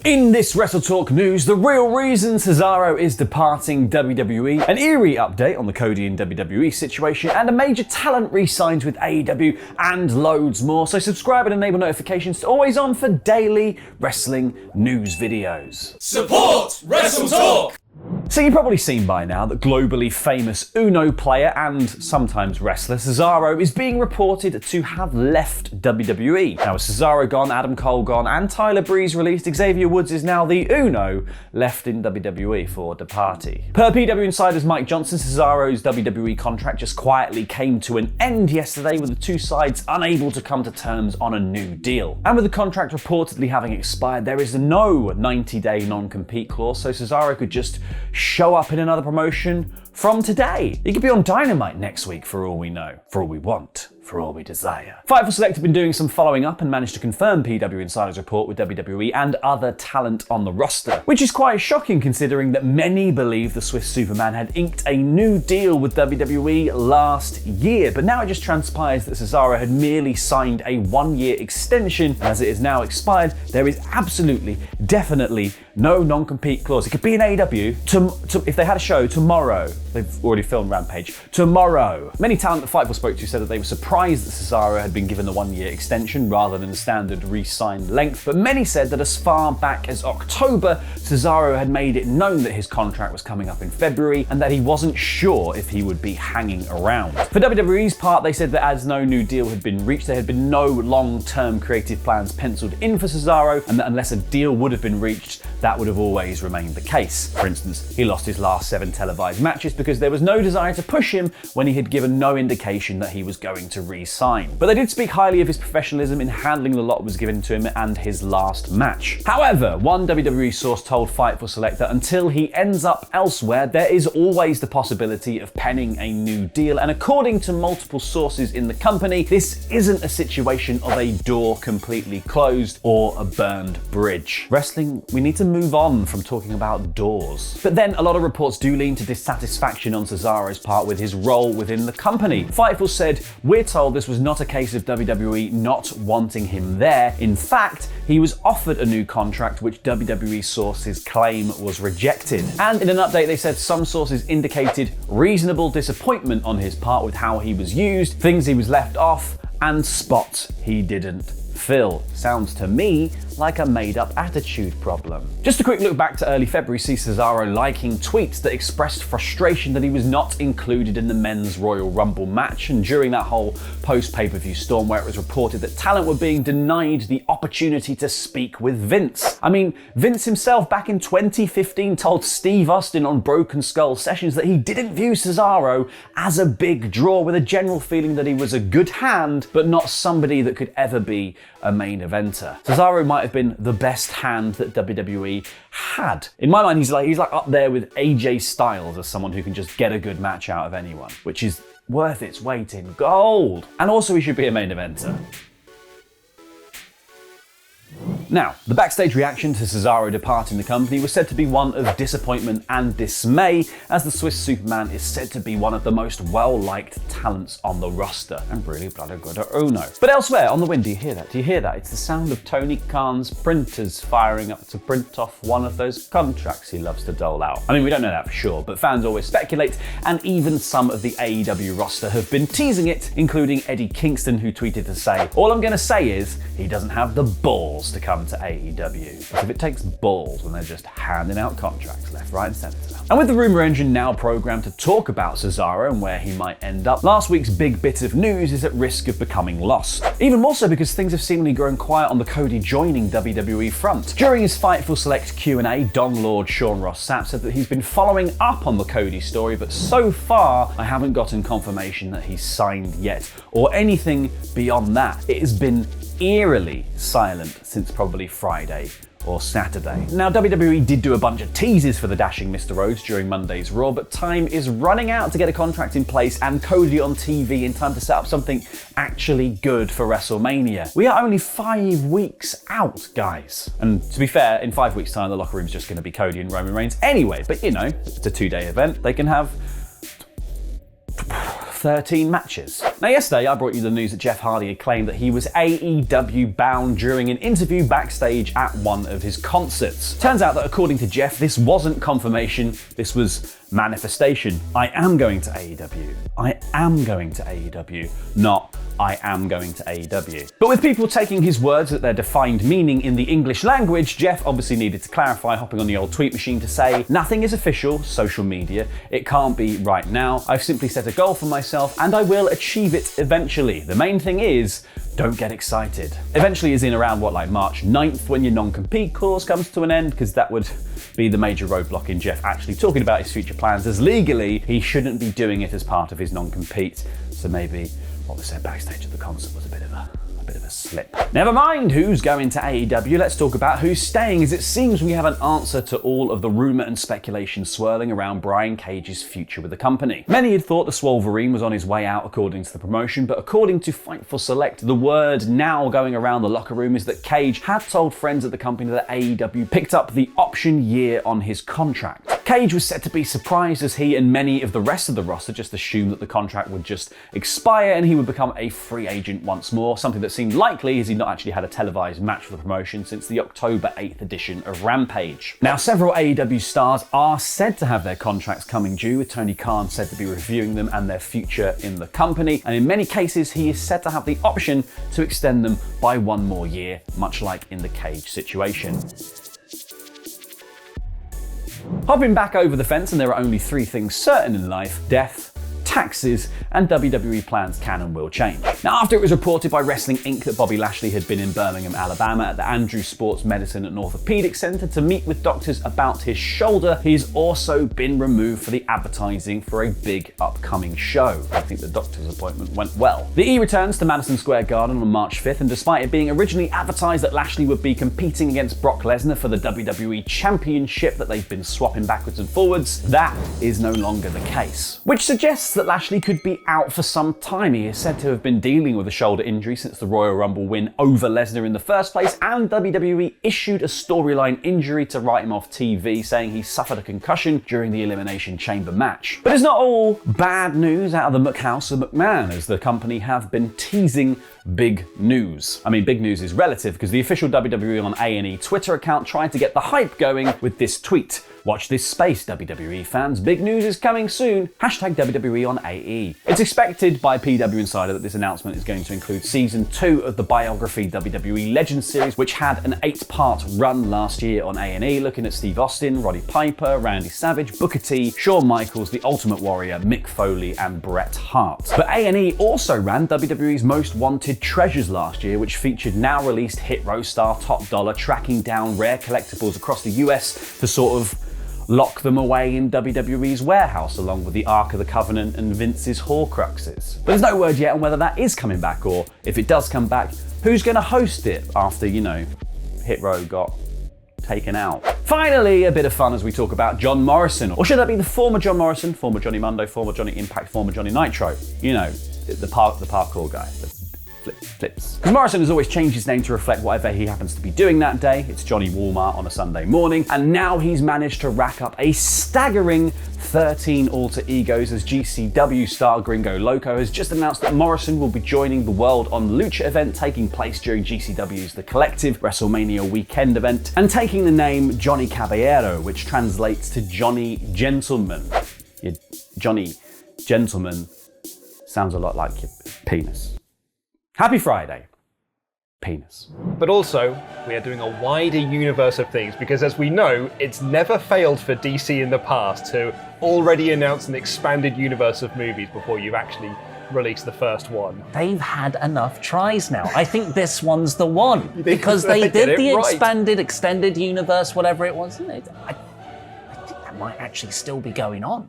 In this WrestleTalk news, the real reason Cesaro is departing WWE, an eerie update on the Cody and WWE situation, and a major talent re-signs with AEW, and loads more. So subscribe and enable notifications to always on for daily wrestling news videos. Support WrestleTalk! So you've probably seen by now that globally famous Uno player and sometimes wrestler Cesaro is being reported to have left WWE. Now with Cesaro gone, Adam Cole gone, and Tyler Breeze released, Xavier Woods is now the Uno left in WWE for the party. Per PW Insider's Mike Johnson, Cesaro's WWE contract just quietly came to an end yesterday with the two sides unable to come to terms on a new deal. And with the contract reportedly having expired, there is no 90-day non-compete clause, so Cesaro could just show up in another promotion from today. He could be on Dynamite next week for all we know, for all we want, for all we desire. Fightful Select have been doing some following up and managed to confirm PW Insider's report with WWE and other talent on the roster, which is quite shocking considering that many believe the Swiss Superman had inked a new deal with WWE last year. But now it just transpires that Cesaro had merely signed a one-year extension, and as it is now expired, there is absolutely, definitely no non-compete clause. It could be an AEW, if they had a show tomorrow. They've already filmed Rampage. Tomorrow. Many talent that Fightful spoke to said that they were surprised that Cesaro had been given the one-year extension rather than the standard re-signed length, but many said that as far back as October, Cesaro had made it known that his contract was coming up in February and that he wasn't sure if he would be hanging around. For WWE's part, they said that as no new deal had been reached, there had been no long-term creative plans penciled in for Cesaro, and that unless a deal would have been reached, that would have always remained the case. For instance, he lost his last 7 televised matches because there was no desire to push him when he had given no indication that he was going to re-sign. But they did speak highly of his professionalism in handling the lot was given to him and his last match. However, one WWE source told Fightful Select that until he ends up elsewhere, there is always the possibility of penning a new deal, and according to multiple sources in the company, this isn't a situation of a door completely closed or a burned bridge. Wrestling, we need to move on from talking about doors. But then a lot of reports do lean to dissatisfaction on Cesaro's part with his role within the company. Fightful said, "We're told this was not a case of WWE not wanting him there. In fact, he was offered a new contract which WWE sources claim was rejected." And in an update they said some sources indicated reasonable disappointment on his part with how he was used, things he was left off, and spots he didn't fill. Sounds to me like a made-up attitude problem. Just a quick look back to early February sees Cesaro liking tweets that expressed frustration that he was not included in the men's Royal Rumble match, and during that whole post-pay-per-view storm where it was reported that talent were being denied the opportunity to speak with Vince. I mean, Vince himself back in 2015 told Steve Austin on Broken Skull Sessions that he didn't view Cesaro as a big draw, with a general feeling that he was a good hand, but not somebody that could ever be a main eventer. Cesaro might have been the best hand that WWE had. In my mind, he's like up there with AJ Styles as someone who can just get a good match out of anyone, which is worth its weight in gold. And also he should be a main eventer. Now, the backstage reaction to Cesaro departing the company was said to be one of disappointment and dismay, as the Swiss Superman is said to be one of the most well-liked talents on the roster, and really bloody good at Uno. But elsewhere on the wind, do you hear that? Do you hear that? It's the sound of Tony Khan's printers firing up to print off one of those contracts he loves to dole out. I mean, we don't know that for sure, but fans always speculate, and even some of the AEW roster have been teasing it, including Eddie Kingston, who tweeted to say, "All I'm gonna say is, he doesn't have the balls to come to AEW." But if it takes balls when they're just handing out contracts left, right and centre. And with the rumour engine now programmed to talk about Cesaro and where he might end up, last week's big bit of news is at risk of becoming lost. Even more so because things have seemingly grown quiet on the Cody joining WWE front. During his Fightful Select Q&A, Don Lord Sean Ross Sapp said that he's been following up on the Cody story, but so far I haven't gotten confirmation that he's signed yet, or anything beyond that. It has been eerily silent since probably Friday or Saturday. Now, WWE did do a bunch of teases for the dashing Mr. Rhodes during Monday's Raw, but time is running out to get a contract in place and Cody on TV in time to set up something actually good for WrestleMania. We are only 5 weeks out, guys. And to be fair, in 5 weeks' time, the locker room's just going to be Cody and Roman Reigns anyway, but you know, it's a 2-day event. They can have 13 matches. Now yesterday I brought you the news that Jeff Hardy had claimed that he was AEW bound during an interview backstage at one of his concerts. Turns out that according to Jeff, this wasn't confirmation, this was manifestation. I am going to AEW. I am going to AEW, not I am going to AEW. But with people taking his words at their defined meaning in the English language, Jeff obviously needed to clarify, hopping on the old tweet machine to say, nothing is official, social media, it can't be right now. I've simply set a goal for myself and I will achieve it eventually. The main thing is, don't get excited. Eventually is in around March 9th when your non-compete clause comes to an end, because that would be the major roadblock in Jeff actually talking about his future plans, as legally he shouldn't be doing it as part of his non-compete. So maybe what was said backstage at the concert was a bit of a slip. Never mind who's going to AEW, let's talk about who's staying, as it seems we have an answer to all of the rumour and speculation swirling around Brian Cage's future with the company. Many had thought the Swolverine was on his way out according to the promotion, but according to Fightful Select, the word now going around the locker room is that Cage had told friends at the company that AEW picked up the option year on his contract. Cage was said to be surprised, as he and many of the rest of the roster just assumed that the contract would just expire and he would become a free agent once more, something that seemed likely as he'd not actually had a televised match for the promotion since the October 8th edition of Rampage. Now, several AEW stars are said to have their contracts coming due, with Tony Khan said to be reviewing them and their future in the company, and in many cases he is said to have the option to extend them by one more year, much like in the Cage situation. Hopping back over the fence, and there are only three things certain in life: death, taxes, and WWE plans can and will change. Now, after it was reported by Wrestling Inc. that Bobby Lashley had been in Birmingham, Alabama at the Andrews Sports Medicine and Orthopedic Center to meet with doctors about his shoulder, he's also been removed for the advertising for a big upcoming show. I think the doctor's appointment went well. The E returns to Madison Square Garden on March 5th, and despite it being originally advertised that Lashley would be competing against Brock Lesnar for the WWE Championship that they've been swapping backwards and forwards, that is no longer the case. Which suggests that Lashley could be out for some time. He is said to have been dealing with a shoulder injury since the Royal Rumble win over Lesnar in the first place, and WWE issued a storyline injury to write him off TV, saying he suffered a concussion during the Elimination Chamber match. But it's not all bad news out of the McHouse of McMahon, as the company have been teasing big news. I mean, big news is relative, because the official WWE on A&E Twitter account tried to get the hype going with this tweet: "Watch this space, WWE fans. Big news is coming soon. Hashtag WWE on AE." It's expected by PW Insider that this announcement is going to include Season 2 of the biography WWE Legends series, which had an 8-part run last year on A&E, looking at Steve Austin, Roddy Piper, Randy Savage, Booker T, Shawn Michaels, The Ultimate Warrior, Mick Foley, and Bret Hart. But A&E also ran WWE's Most Wanted Treasures last year, which featured now-released hit row star Top Dollar tracking down rare collectibles across the US to sort of lock them away in WWE's warehouse, along with the Ark of the Covenant and Vince's Horcruxes. But there's no word yet on whether that is coming back, or if it does come back, who's going to host it after, Hit Row got taken out. Finally, a bit of fun as we talk about John Morrison. Or should that be the former John Morrison, former Johnny Mundo, former Johnny Impact, former Johnny Nitro? The parkour guy. Flips. Because Morrison has always changed his name to reflect whatever he happens to be doing that day. It's Johnny Walmart on a Sunday morning, and now he's managed to rack up a staggering 13 alter egos, as GCW star Gringo Loco has just announced that Morrison will be joining the World on Lucha event taking place during GCW's The Collective WrestleMania weekend event, and taking the name Johnny Caballero, which translates to Johnny Gentleman. Your Johnny Gentleman sounds a lot like your penis. Happy Friday, penis. But also, we are doing a wider universe of things, because as we know, it's never failed for DC in the past to already announce an expanded universe of movies before you've actually released the first one. They've had enough tries now. I think this one's the one, because they did the expanded, extended universe, whatever it was, isn't it? I think that might actually still be going on.